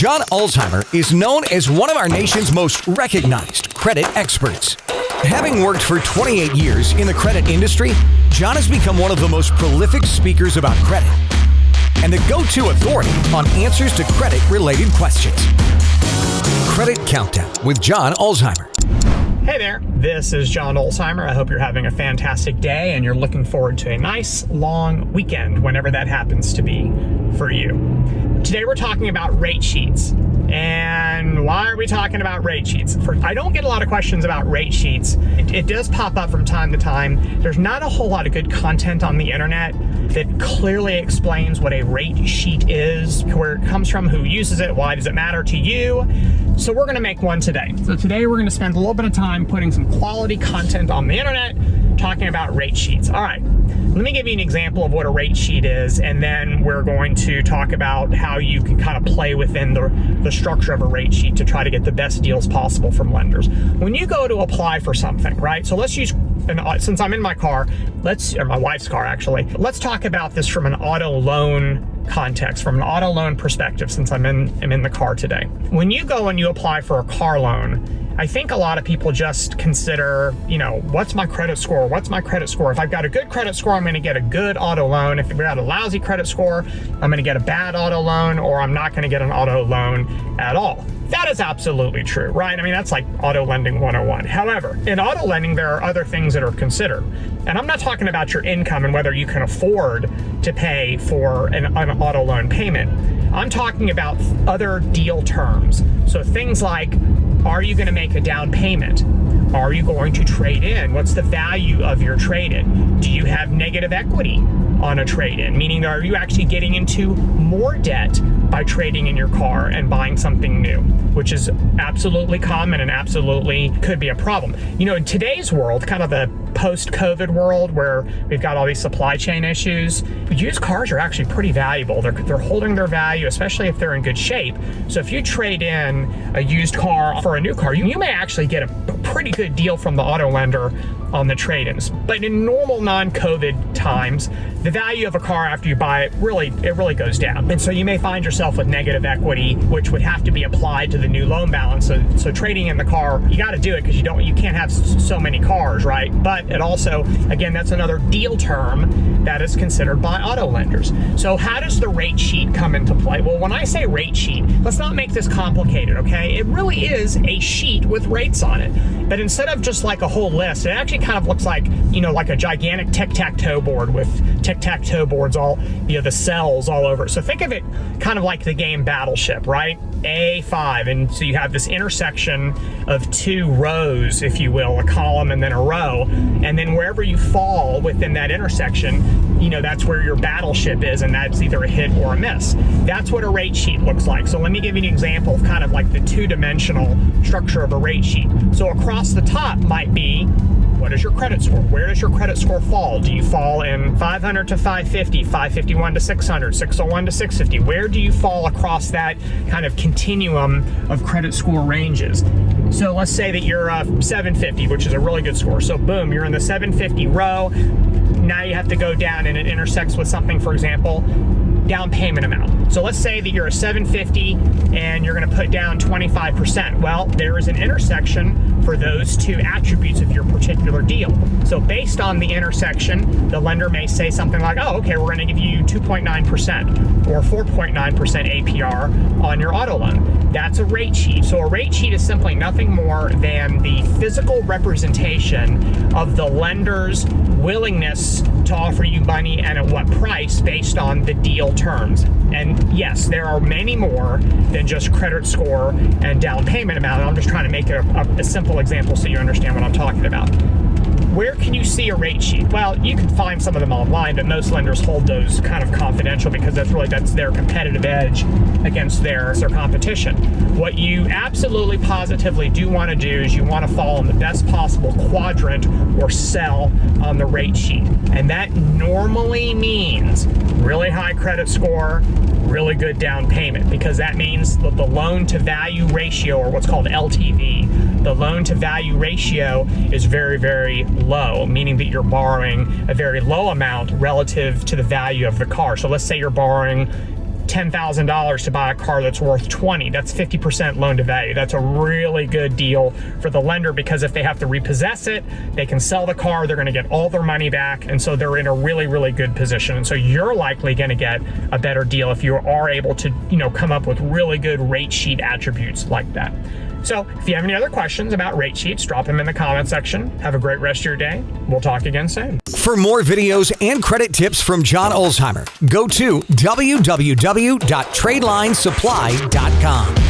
John Ulzheimer is known as one of our nation's most recognized credit experts. Having worked for 28 years in the credit industry, John has become one of the most prolific speakers about credit and the go-to authority on answers to credit-related questions. Credit Countdown with John Ulzheimer. Hey there, this is John Ulzheimer. I hope you're having a fantastic day and you're looking forward to a nice long weekend, whenever that happens to be for you. Today we're talking about rate sheets. And why are we talking about rate sheets? I don't get a lot of questions about rate sheets. It does pop up from time to time. There's not a whole lot of good content on the internet that clearly explains what a rate sheet is, where it comes from, who uses it, why does it matter to you. So we're going to make one today. So today we're going to spend a little bit of time putting some quality content on the internet, talking about rate sheets. All right, let me give you an example of what a rate sheet is, and then we're going to talk about how you can kind of play within the structure of a rate sheet to try to get the best deals possible from lenders. When you go to apply for something, right? So let's use, since I'm in my car, or my wife's car actually, let's talk about this from an auto loan context, from an auto loan perspective, since I'm in the car today. When you go and you apply for a car loan, I think a lot of people just consider, what's my credit score? What's my credit score? If I've got a good credit score, I'm going to get a good auto loan. If I've got a lousy credit score, I'm going to get a bad auto loan, or I'm not going to get an auto loan at all. That is absolutely true, right? I mean, that's like auto lending 101. However, in auto lending, there are other things that are considered. And I'm not talking about your income and whether you can afford to pay for an auto loan payment. I'm talking about other deal terms. So things like, are you going to make a down payment? Are you going to trade in? What's the value of your trade-in? Do you have negative equity on a trade-in? Meaning, are you actually getting into more debt by trading in your car and buying something new, which is absolutely common and absolutely could be a problem. In today's world, kind of the post-COVID world where we've got all these supply chain issues, used cars are actually pretty valuable. They're holding their value, especially if they're in good shape. So if you trade in a used car for a new car, you may actually get a pretty good deal from the auto lender on the trade-ins. But in normal non-COVID times, the value of a car after you buy it really goes down. And so you may find yourself with negative equity, which would have to be applied to the new loan balance. So trading in the car, you got to do it because you can't have so many cars, right? But it also, again, that's another deal term that is considered by auto lenders. So how does the rate sheet come into play? Well, when I say rate sheet, let's not make this complicated, okay? It really is a sheet with rates on it. But instead of just like a whole list, it actually kind of looks like, like a gigantic tic-tac-toe board with tic-tac-toe boards all, the cells all over. So think of it kind of like the game Battleship, right? A5, and so you have this intersection of two rows, if you will, a column and then a row, and then wherever you fall within that intersection, that's where your battleship is, and that's either a hit or a miss. That's what a rate sheet looks like. So let me give you an example of kind of like the two-dimensional structure of a rate sheet. So across the top might be, what is your credit score? Where does your credit score fall? Do you fall in 500 to 550, 551 to 600, 601 to 650? Where do you fall across that kind of continuum of credit score ranges? So let's say that you're 750, which is a really good score. So boom, you're in the 750 row. Now you have to go down and it intersects with something, for example, down payment amount. So let's say that you're a 750 and you're going to put down 25%. Well, there is an intersection for those two attributes of your particular deal. So based on the intersection, the lender may say something like, oh, okay, we're going to give you 2.9% or 4.9% APR on your auto loan. That's a rate sheet. So a rate sheet is simply nothing more than the physical representation of the lender's willingness to offer you money and at what price based on the deal terms. And yes, there are many more than just credit score and down payment amount. I'm just trying to make it a simple example so you understand what I'm talking about. Where can you see a rate sheet? Well, you can find some of them online, but most lenders hold those kind of confidential because that's their competitive edge against their competition. What you absolutely positively do want to do is you want to fall in the best possible quadrant or cell on the rate sheet. And that normally means really high credit score, really good down payment, because that means that the loan to value ratio, or what's called LTV, the loan to value ratio is very, very low, meaning that you're borrowing a very low amount relative to the value of the car. So let's say you're borrowing $10,000 to buy a car that's worth 20. That's 50% loan to value. That's a really good deal for the lender, because if they have to repossess it, they can sell the car, they're going to get all their money back, and so they're in a really, really good position. And so you're likely going to get a better deal if you are able to, come up with really good rate sheet attributes like that. So if you have any other questions about rate sheets, drop them in the comment section. Have a great rest of your day. We'll talk again soon. For more videos and credit tips from John Ulzheimer, go to www.tradelinesupply.com.